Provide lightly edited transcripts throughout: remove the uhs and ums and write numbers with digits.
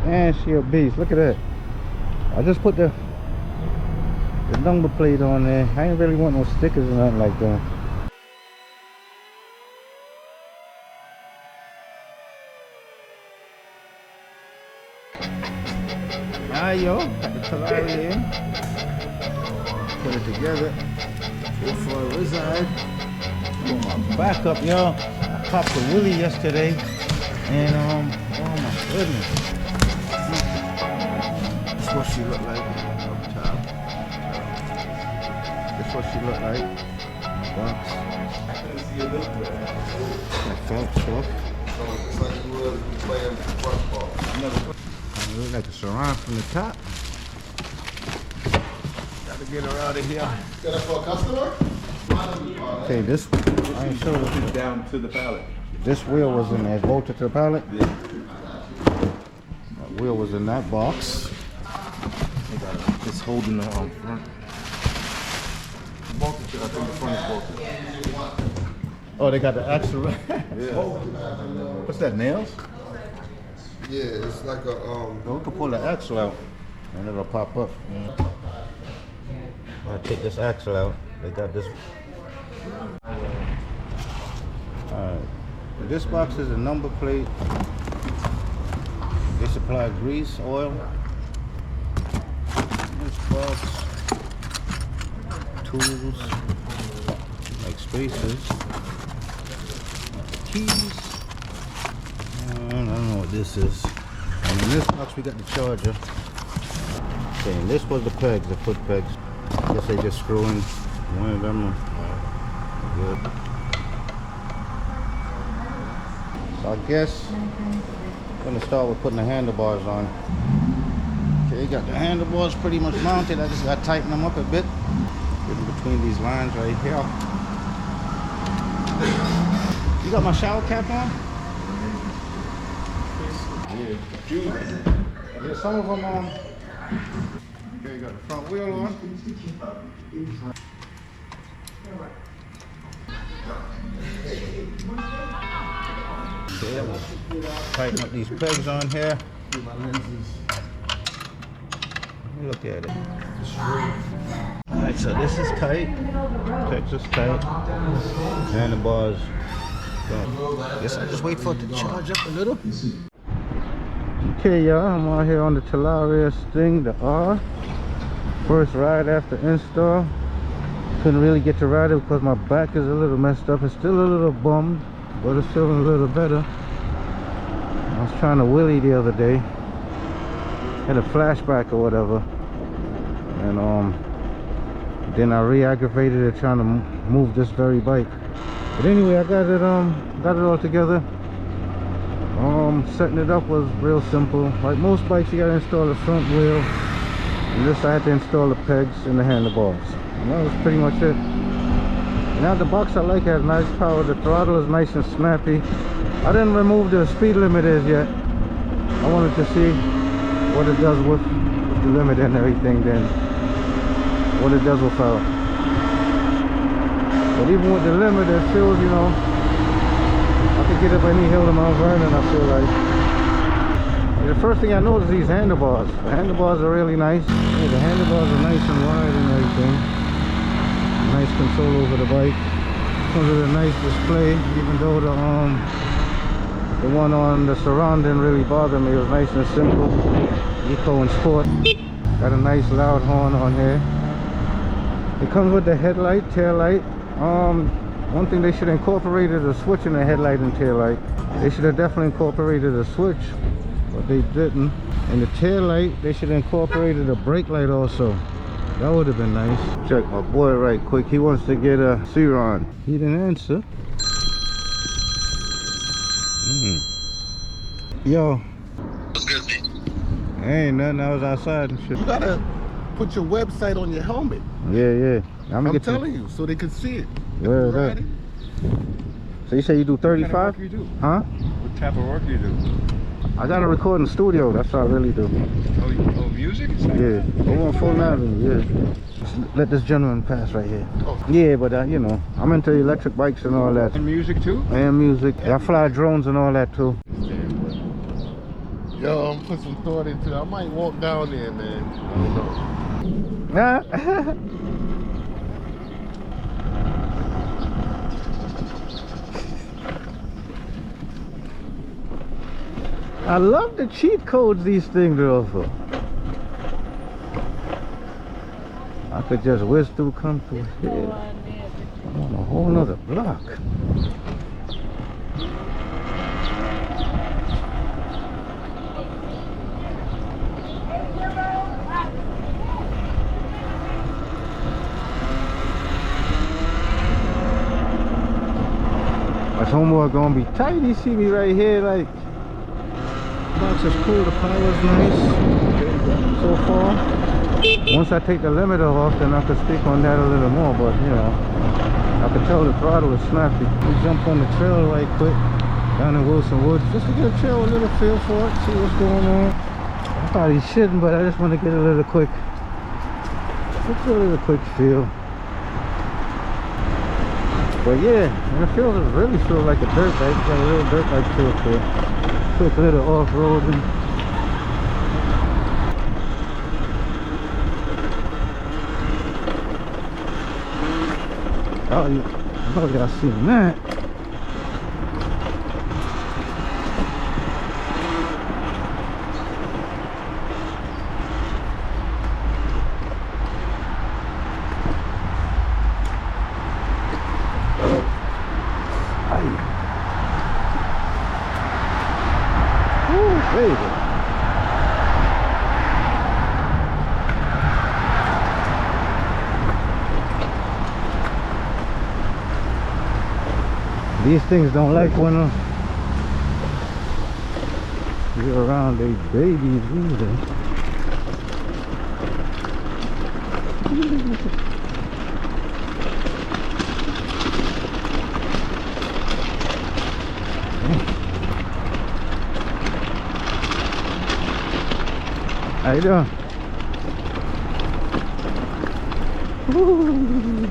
Man, she a beast. Look at that. I just put the number plate on there. I ain't really want no stickers or nothing like that. Alright, yo, got the Talaria in. Put it together before I reside. Put my back up, yo. I popped the Willie yesterday, and oh my goodness, that's what she looked like up top. That's what she looked like. Box. That felt truck. Look like a Sur Ron from the top. Gotta get her out of here. Got that for a customer? Okay, this I ain't sure what Down to the pallet. this wheel was in there, bolted to the pallet. Yeah. That wheel was in that box. They got it. It's holding the front. Bolted to, I think the front is bolted. Oh, they got the axle. Yeah. What's that, nails? Yeah, it's like a We can pull the axle out and it'll pop up. I'll take this axle out. They got this. Alright. This box is a number plate. They supply grease, oil. This box, tools, like spacers, keys. I don't know what this is. And in this box we got the charger. Okay, and this was the pegs, the foot pegs. I guess they just screw in one of them. Good. So I guess I'm gonna start with putting the handlebars on. Okay, got the handlebars pretty much mounted. I just gotta tighten them up a bit. Get in between these lines right here. You got my shower cap on? Yeah, some of them on. Okay, you got the front wheel on. Okay, tighten up these pegs on here. Let me look at it. Alright, so this is tight. Pegs is tight. Handlebars. Guess I just wait for it to charge up a little. Okay, y'all, I'm out here on the Talaria Sting, the R. First ride after install. Couldn't really get to ride it because my back is a little messed up. It's still a little bummed, but it's feeling a little better. I was trying to wheelie the other day. Had a flashback or whatever. And then I re-aggravated it trying to move this very bike. But anyway, I got it all together. Setting it up was real simple. Like most bikes, you gotta install the front wheel. And this I had to install the pegs and the handlebars. And that was pretty much it. Now the box I like has nice power. The throttle is nice and snappy. I didn't remove the speed limiters yet. I wanted to see what it does with the limit and everything, then what it does without. But even with the limit, it feels, you know, I can get up any hill in Mount Vernon, I feel like. And the first thing I noticed is these handlebars. The handlebars are really nice. Yeah, the handlebars are nice and wide and everything. Nice control over the bike. Comes with a nice display, even though the one on the Sur Ron didn't really bother me. It was nice and simple. Eco and sport. Got a nice loud horn on here. It comes with the headlight, tail light. One thing they should incorporate is a switch in the headlight and tail light. They should have definitely incorporated a switch, but they didn't. And the tail light, they should have incorporated a brake light also. That would have been nice. Check my boy right quick. He wants to get a Sur Ron. He didn't answer. Yo. What's good, B? Ain't nothing. I was outside and shit. You gotta put your website on your helmet. Yeah. I'm telling you, so they can see it. Where is that? So you say you do 35? What kind of work you do? Huh? What type of work you do? I gotta record in the studio. That's what I really do. Oh, music? Yeah. Over on 4th Avenue, yeah. Just let this gentleman pass right here. Oh. Yeah, but you know, I'm into electric bikes and all that. And music too? And music. I fly drones and all that too. Yo, I'm put some thought into it. I might walk down there, man. I don't know. Nah. I love the cheat codes these things offer. I could just whiz through, come through here. I'm on a whole nother block. My homeboy gonna be tight. He see me right here, like, box is cool, the power's nice so far. Once I take the limiter off, then I could speak on that a little more, but you know, I could tell the throttle is snappy. We jump on the trail right quick down in Wilson Woods just to get a trail, a little feel for it, see what's going on. I thought he shouldn't, but I just want to get a little quick feel. But yeah, and it really feels like a dirt bike. Got a little dirt bike feel to it. Quick little off-roading. Oh, I know y'all seen that. Baby. These things don't like when you're around their babies either. How you doing? Woo.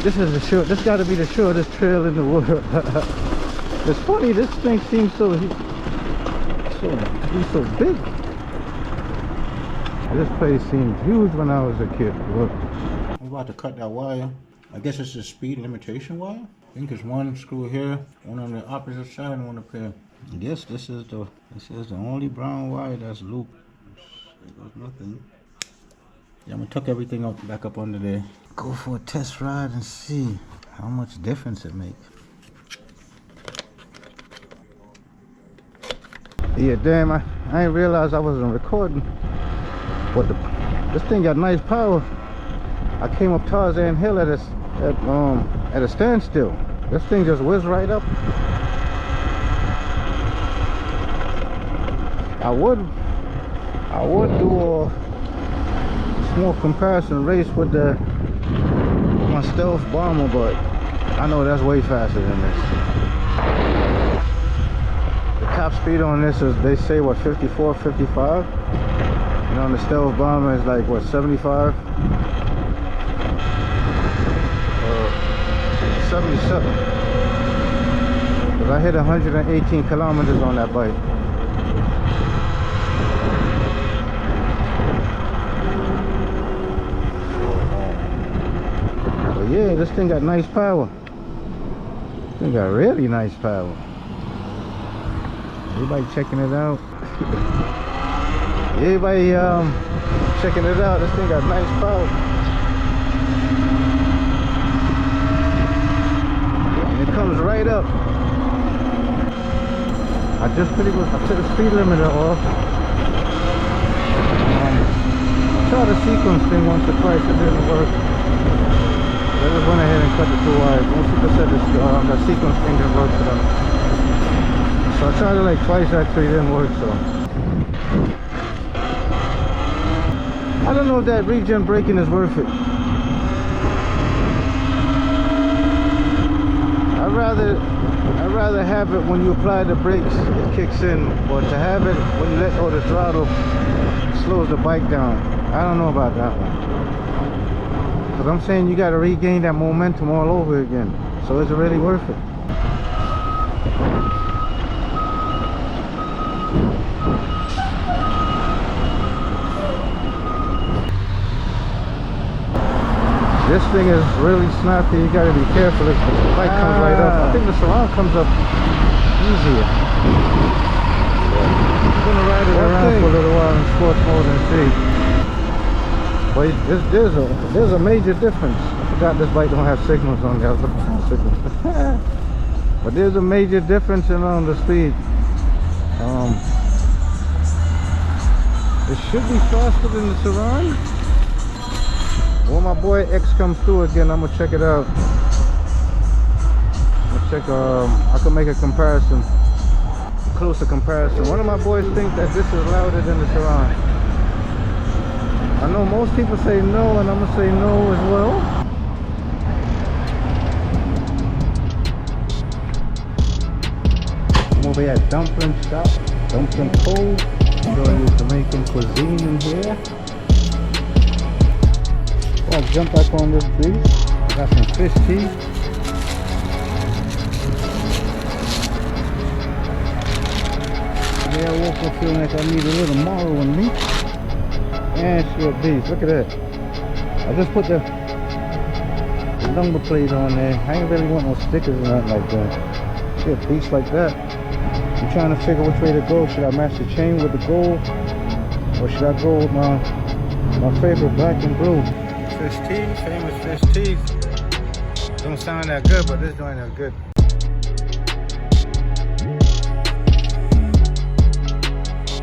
This is the short. This got to be the shortest trail in the world. It's funny. This thing seems so big. This place seemed huge when I was a kid. Look, I'm about to cut that wire. I guess it's a speed limitation wire. I think it's one screw here, one on the opposite side, and one up here. I guess this is the only brown wire that's looped. There's nothing. Yeah, I'm gonna tuck everything up back up under there. Go for a test ride and see how much difference it makes. Yeah, damn, I didn't realize I wasn't recording. But this thing got nice power. I came up Tarzan Hill at a standstill. This thing just whizzed right up. I would do a small comparison race with my stealth bomber, but I know that's way faster than this. The top speed on this is, they say, what, 54, 55? And on the stealth bomber is like, what, 75? 77. Because I hit 118 kilometers on that bike. Yeah, this thing got nice power. This thing got really nice power. Everybody checking it out. Everybody checking it out. This thing got nice power. And it comes right up. I took the speed limiter off. I tried the sequence thing once or twice, it didn't work. I just went ahead and cut the 2 wires. Most people said the sequence thing didn't work for them. So I tried it like twice, actually it didn't work, so. I don't know if that regen braking is worth it. I'd rather have it when you apply the brakes, it kicks in. But to have it when you let go of the throttle, it slows the bike down. I don't know about that one. Because I'm saying you got to regain that momentum all over again. So is it really worth it? this thing is really snappy. You gotta be careful. The bike comes right up. I think the Sur Ron comes up easier. I'm gonna ride it around for a little while in sports mode and see. But there's a major difference. I forgot this bike don't have signals on there. I was looking for signals. But there's a major difference in the speed. It should be faster than the Sur Ron. When my boy X comes through again, I'm gonna check it out. I'm gonna check. I can make a comparison, closer comparison. One of my boys think that this is louder than the Sur Ron. I know most people say no, and I'm gonna say no as well. I'm over here at Dumpling Shop, Dumpling Cove. Enjoying your Jamaican cuisine in here. I'll jump back on this beach. I got some fish tea. Today I woke up feeling like I need a little marrow in me. And short beef. Look at that. I just put the number plate on there. I ain't really want no stickers or nothing like that. See a beast like that. I'm trying to figure which way to go. Should I match the chain with the gold, or should I go with my favorite black and blue? Fish tea, famous fish tea. Don't sound that good, but this joint is good.